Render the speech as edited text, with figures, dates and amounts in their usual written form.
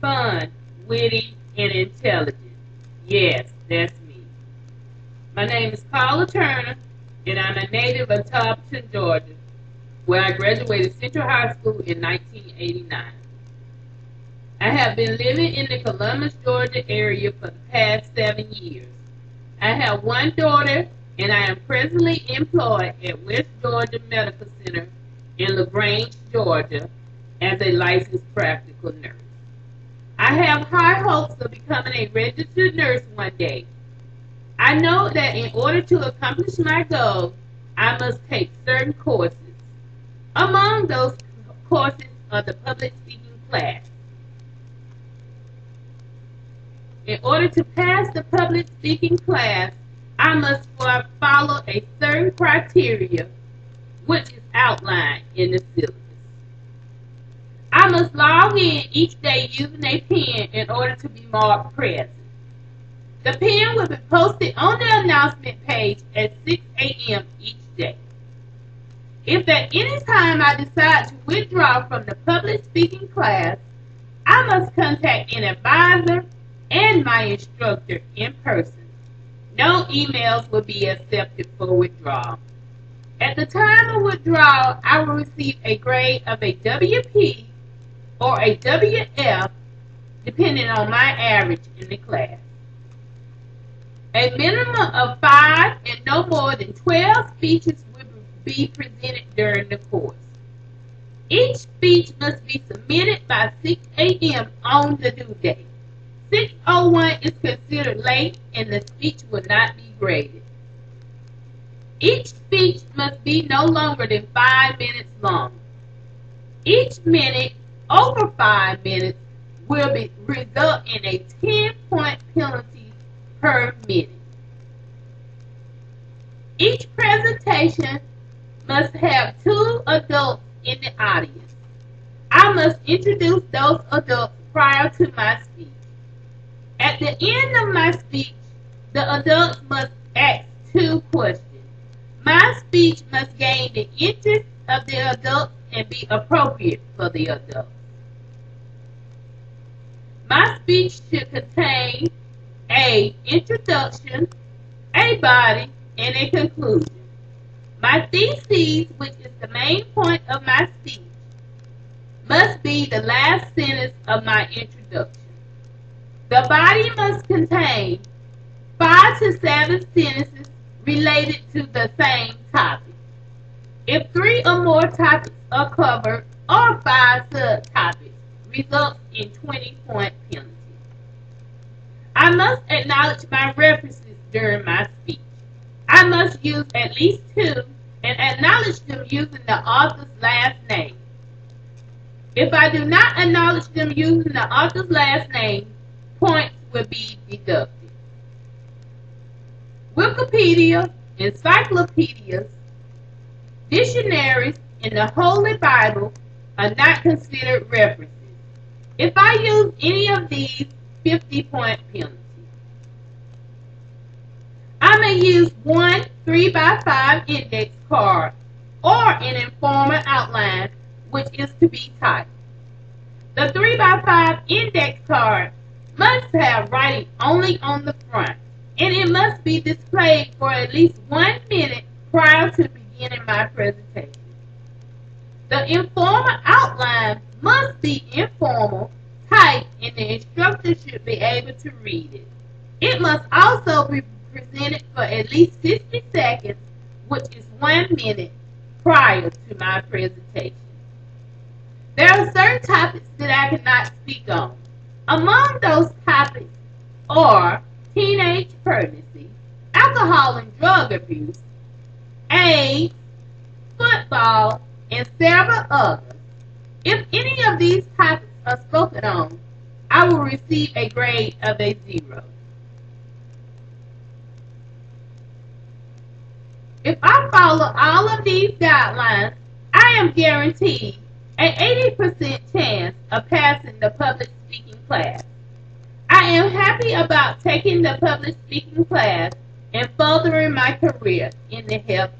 Fun, witty, and intelligent. Yes, that's me. My name is Paula Turner, and I'm a native of Tarleton, Georgia, where I graduated Central High School in 1989. I have been living in the Columbus, Georgia area for the past 7 years. I have one daughter, and I am presently employed at West Georgia Medical Center in LaGrange, Georgia, as a licensed practical nurse. I have high hopes of becoming a registered nurse one day. I know that in order to accomplish my goal, I must take certain courses. Among those courses are the public speaking class. In order to pass the public speaking class, I must follow a certain criteria which is outlined in the syllabus. I must log in each day using a pen in order to be marked present. The pen will be posted on the announcement page at 6 a.m. each day. If at any time I decide to withdraw from the public speaking class, I must contact an advisor and my instructor in person. No emails will be accepted for withdrawal. At the time of withdrawal, I will receive a grade of a WP or a WF, depending on my average in the class. A minimum of 5 and no more than 12 speeches will be presented during the course. Each speech must be submitted by 6 a.m. on the due date. 6:01 is considered late and the speech will not be graded. Each speech must be no longer than 5 minutes long. Each minute over 5 minutes will result in a 10-point penalty per minute. Each presentation must have 2 adults in the audience. I must introduce those adults prior to my speech. At the end of my speech, the adults must ask 2 questions. My speech must gain the interest of the adults and be appropriate for the adults. My speech should contain an introduction, a body, and a conclusion. My thesis, which is the main point of my speech, must be the last sentence of my introduction. The body must contain 5 to 7 sentences related to the same topic. If 3 or more topics are covered, or 5 subtopics, results in 20-point penalty. I must acknowledge my references during my speech. I must use at least 2 and acknowledge them using the author's last name. If I do not acknowledge them using the author's last name, points will be deducted. Wikipedia, encyclopedias, dictionaries, and the Holy Bible are not considered references. If I use any of these, 50-point penalty. I may use one 3x5 index card or an informal outline, which is to be typed. The 3x5 index card must have writing only on the front, and it must be displayed for at least 1 minute prior to beginning my presentation. The informal outline must be informal, typed, and the instructor should be able to read it. It must also be presented for at least 60 seconds, which is 1 minute, prior to my presentation. There are certain topics that I cannot speak on. Among those topics are teenage pregnancy, alcohol and drug abuse, AIDS, football, and several others. If any of these topics are spoken on, I will receive a grade of a 0. If I follow all of these guidelines, I am guaranteed an 80% chance of passing the public speaking class. I am happy about taking the public speaking class and furthering my career in the health